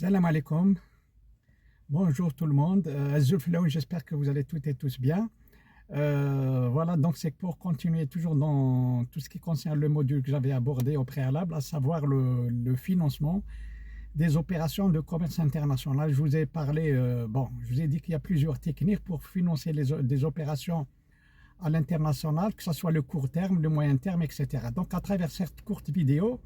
Salam alaikum. Bonjour tout le monde. J'espère que vous allez toutes et tous bien. Voilà, donc c'est pour continuer toujours dans tout ce qui concerne le module que j'avais abordé au préalable, à savoir le financement des opérations de commerce international. Je vous ai parlé, je vous ai dit qu'il y a plusieurs techniques pour financer des opérations à l'international, que ce soit le court terme, le moyen terme, etc. Donc à travers cette courte vidéo,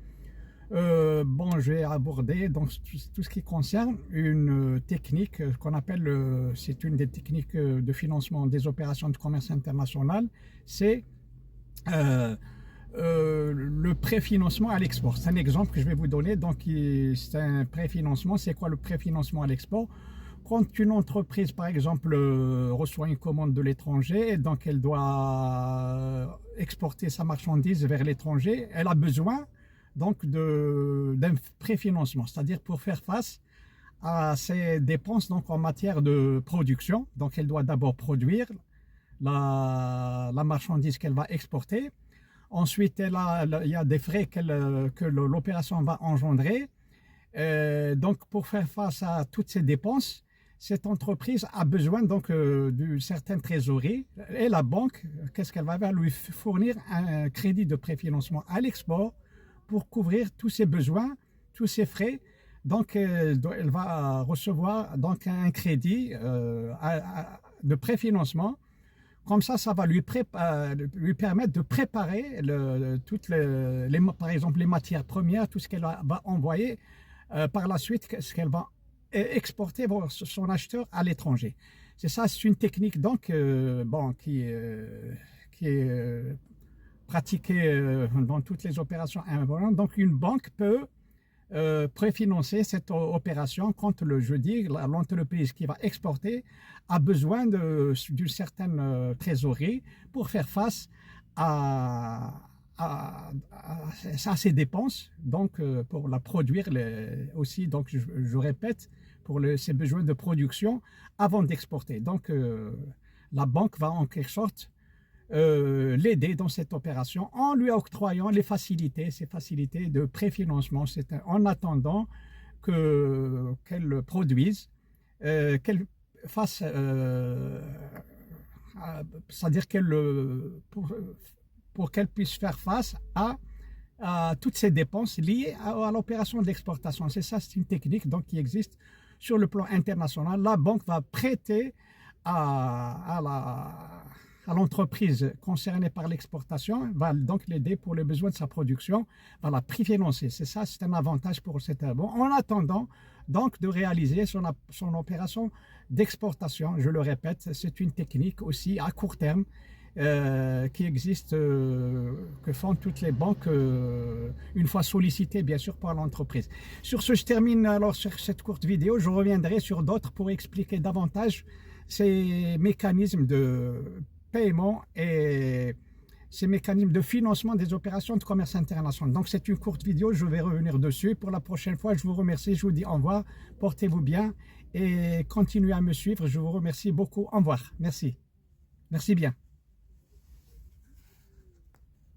je vais aborder donc tout ce qui concerne une technique qu'on appelle, c'est une des techniques de financement des opérations de commerce international, c'est le préfinancement à l'export. C'est un exemple que je vais vous donner. Donc c'est un préfinancement. C'est quoi le préfinancement à l'export? Quand une entreprise, par exemple, reçoit une commande de l'étranger, donc elle doit exporter sa marchandise vers l'étranger, elle a besoin donc d'un préfinancement, c'est-à-dire pour faire face à ses dépenses donc en matière de production. Donc elle doit d'abord produire la marchandise qu'elle va exporter. Ensuite, il y a des frais que l'opération va engendrer. Donc pour faire face à toutes ces dépenses, cette entreprise a besoin donc d'une certaine trésorerie, et la banque, qu'est-ce qu'elle va faire? Lui fournir un crédit de préfinancement à l'export pour couvrir tous ses besoins, tous ses frais. Donc elle va recevoir donc un crédit de préfinancement. Comme ça va lui permettre de préparer toutes par exemple les matières premières, tout ce qu'elle va envoyer par la suite, ce qu'elle va exporter vers son acheteur à l'étranger. C'est ça, c'est une technique donc qui est pratiquée dans toutes les opérations importantes. Donc une banque peut préfinancer cette opération quand l'entreprise qui va exporter a besoin d'une certaine trésorerie pour faire face à ses dépenses, donc pour la produire aussi, donc je répète, pour ses besoins de production avant d'exporter. Donc la banque va en quelque sorte l'aider dans cette opération en lui octroyant ces facilités de préfinancement, en attendant qu'elle produise, qu'elle fasse, c'est-à-dire pour qu'elle puisse faire face à toutes ces dépenses liées à l'opération d'exportation. C'est ça, c'est une technique donc qui existe sur le plan international. La banque va prêter à l'entreprise concernée par l'exportation, va donc l'aider pour les besoins de sa production, va la préfinancer. C'est ça, c'est un avantage pour cette banque, en attendant donc de réaliser son opération d'exportation. Je le répète, c'est une technique aussi à court terme qui existe, que font toutes les banques une fois sollicitées bien sûr par l'entreprise. Sur ce, je termine alors sur cette courte vidéo. Je reviendrai sur d'autres pour expliquer davantage ces mécanismes de paiement et ces mécanismes de financement des opérations de commerce international. Donc c'est une courte vidéo, je vais revenir dessus. Pour la prochaine fois, je vous remercie, je vous dis au revoir, portez-vous bien et continuez à me suivre. Je vous remercie beaucoup, au revoir, merci bien.